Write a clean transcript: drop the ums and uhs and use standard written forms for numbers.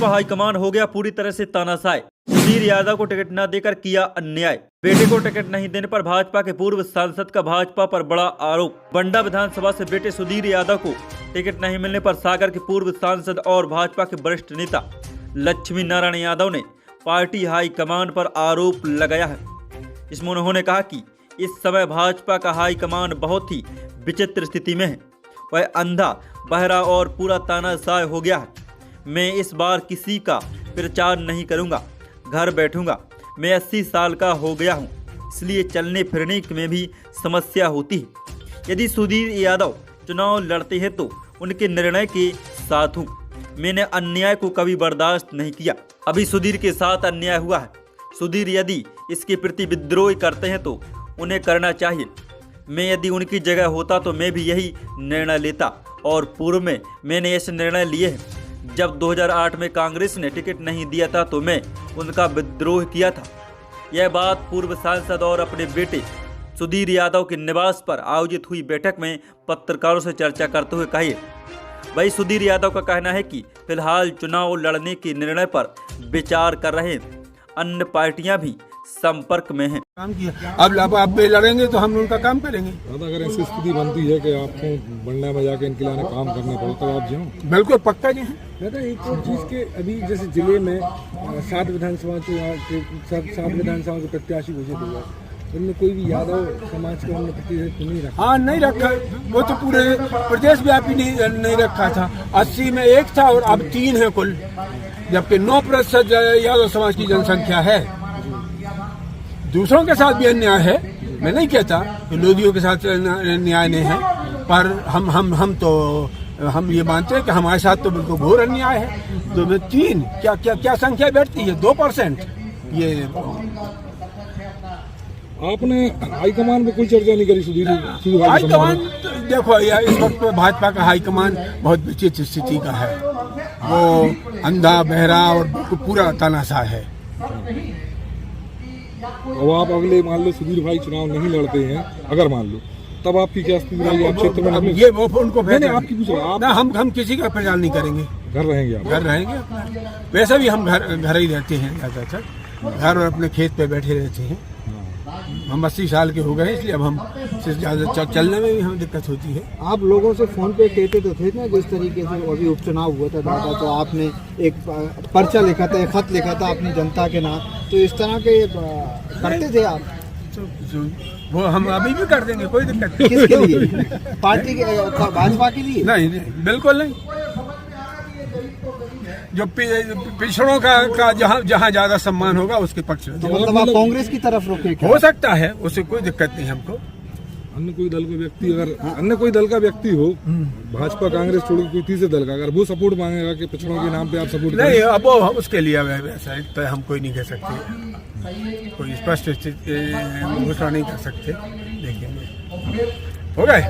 Bhajpa high command हो गया पूरी तरह से तानाशाह। सुधीर यादव को टिकट न देकर किया अन्याय। बेटे को टिकट नहीं देने पर भाजपा के पूर्व सांसद का भाजपा पर बड़ा आरोप। बंडा विधानसभा से बेटे सुधीर यादव को टिकट नहीं मिलने पर सागर के पूर्व सांसद और भाजपा के वरिष्ठ नेता लक्ष्मी नारायण यादव ने पार्टी हाईकमान पर आरोप लगाया है। इसमें उन्होंने कहा कि इस समय भाजपा का हाईकमान बहुत ही विचित्र स्थिति में है। वह अंधा, बहरा और पूरा तानाशाह हो गया है। मैं इस बार किसी का प्रचार नहीं करूंगा, घर बैठूंगा। मैं 80 साल का हो गया हूं, इसलिए चलने फिरने में भी समस्या होती है। यदि सुधीर यादव चुनाव लड़ते हैं तो उनके निर्णय के साथ हूं। मैंने अन्याय को कभी बर्दाश्त नहीं किया। अभी सुधीर के साथ अन्याय हुआ है। सुधीर यदि इसके प्रति विद्रोह करते हैं तो उन्हें करना चाहिए। मैं यदि उनकी जगह होता तो मैं भी यही निर्णय लेता और पूर्व में मैंने ऐसे निर्णय लिए हैं। जब 2008 में कांग्रेस ने टिकट नहीं दिया था तो मैं उनका विद्रोह किया था। यह बात पूर्व सांसद और अपने बेटे सुधीर यादव के निवास पर आयोजित हुई बैठक में पत्रकारों से चर्चा करते हुए कही। वही सुधीर यादव का कहना है कि फिलहाल चुनाव लड़ने के निर्णय पर विचार कर रहे हैं। अन्य पार्टियां भी संपर्क में हैं। काम किया, अब वे लड़ेंगे तो हम उनका काम करेंगे। अगर ऐसी स्थिति बनती है कि आपको बंडा में जाके इनके लाने काम करना पड़ता है, आप जाओ? बिल्कुल पक्का जी हैं। दादा एक और चीज़ के अभी जैसे जिले में 7 विधानसभा के प्रत्याशी घोषित हुए, उनमें कोई भी यादव समाज का प्रतिनिधित्व नहीं रखा। हाँ, नहीं रखा। वो तो पूरे प्रदेश व्यापी नहीं रखा था। 80 में 1 था और अब 3 है कुल, जबकि 9% यादव समाज की जनसंख्या है। दूसरों के साथ भी अन्याय है, मैं नहीं कहता कि लोधियों के साथ अन्याय नहीं है, पर हम ये मानते हैं कि हमारे साथ तो बिल्कुल घोर अन्याय है। तो 3 क्या संख्या बैठती है? 2%। ये आपने हाईकमान में कोई चर्चा नहीं करी? सुधीर हाईकमान देखो, इस वक्त भाजपा का हाईकमान बहुत विचित्र स्थिति का है। वो अंधा, बहरा और पूरा तानाशाह है। अब आप अगले मान लो सुधीर भाई चुनाव नहीं लड़ते हैं, अगर मान लो, तब आपकी क्या स्थिति रहेगी? आप क्षेत्र में ये वो उनको आपकी पूछ रहा ना, हम किसी का प्रचार नहीं करेंगे। घर रहेंगे आप? घर रहेंगे अपना। वैसे भी हम घर ही रहते हैं ज़्यादातर, घर और अपने खेत पे बैठे रहते हैं। हम 80 साल के हो गए, इसलिए अब हम ज़्यादा चलने में भी हमें दिक्कत होती है। आप लोगों से फोन पे कहते तो थे ना, जिस तरीके से अभी उपचुनाव हुआ था दादा, तो आपने एक पर्चा लिखा था, एक खत लिखा था अपनी जनता के नाम, तो इस तरह के करते थे आप? वो हम अभी भी कर देंगे, कोई दिक्कत नहीं। किसके लिए? पार्टी के, भाजपा के लिए? नहीं, बिल्कुल नहीं। जो पिछड़ों का जहाँ ज्यादा सम्मान होगा उसके पक्ष में। तो मतलब आप कांग्रेस की तरफ रुके? हो सकता है, उससे कोई दिक्कत नहीं हमको। अन्य कोई दल का व्यक्ति, अगर अन्य कोई दल का व्यक्ति हो, भाजपा कांग्रेस छोड़ के कोई तीसरे दल का, अगर वो सपोर्ट मांगेगा कि पिछड़ों के नाम पे आप सपोर्ट नहीं, अब वो उसके लिए वैसा तो हम कोई नहीं कह सकते, कोई स्पष्ट घोषणा नहीं कर सकते। देखेंगे। हो गए।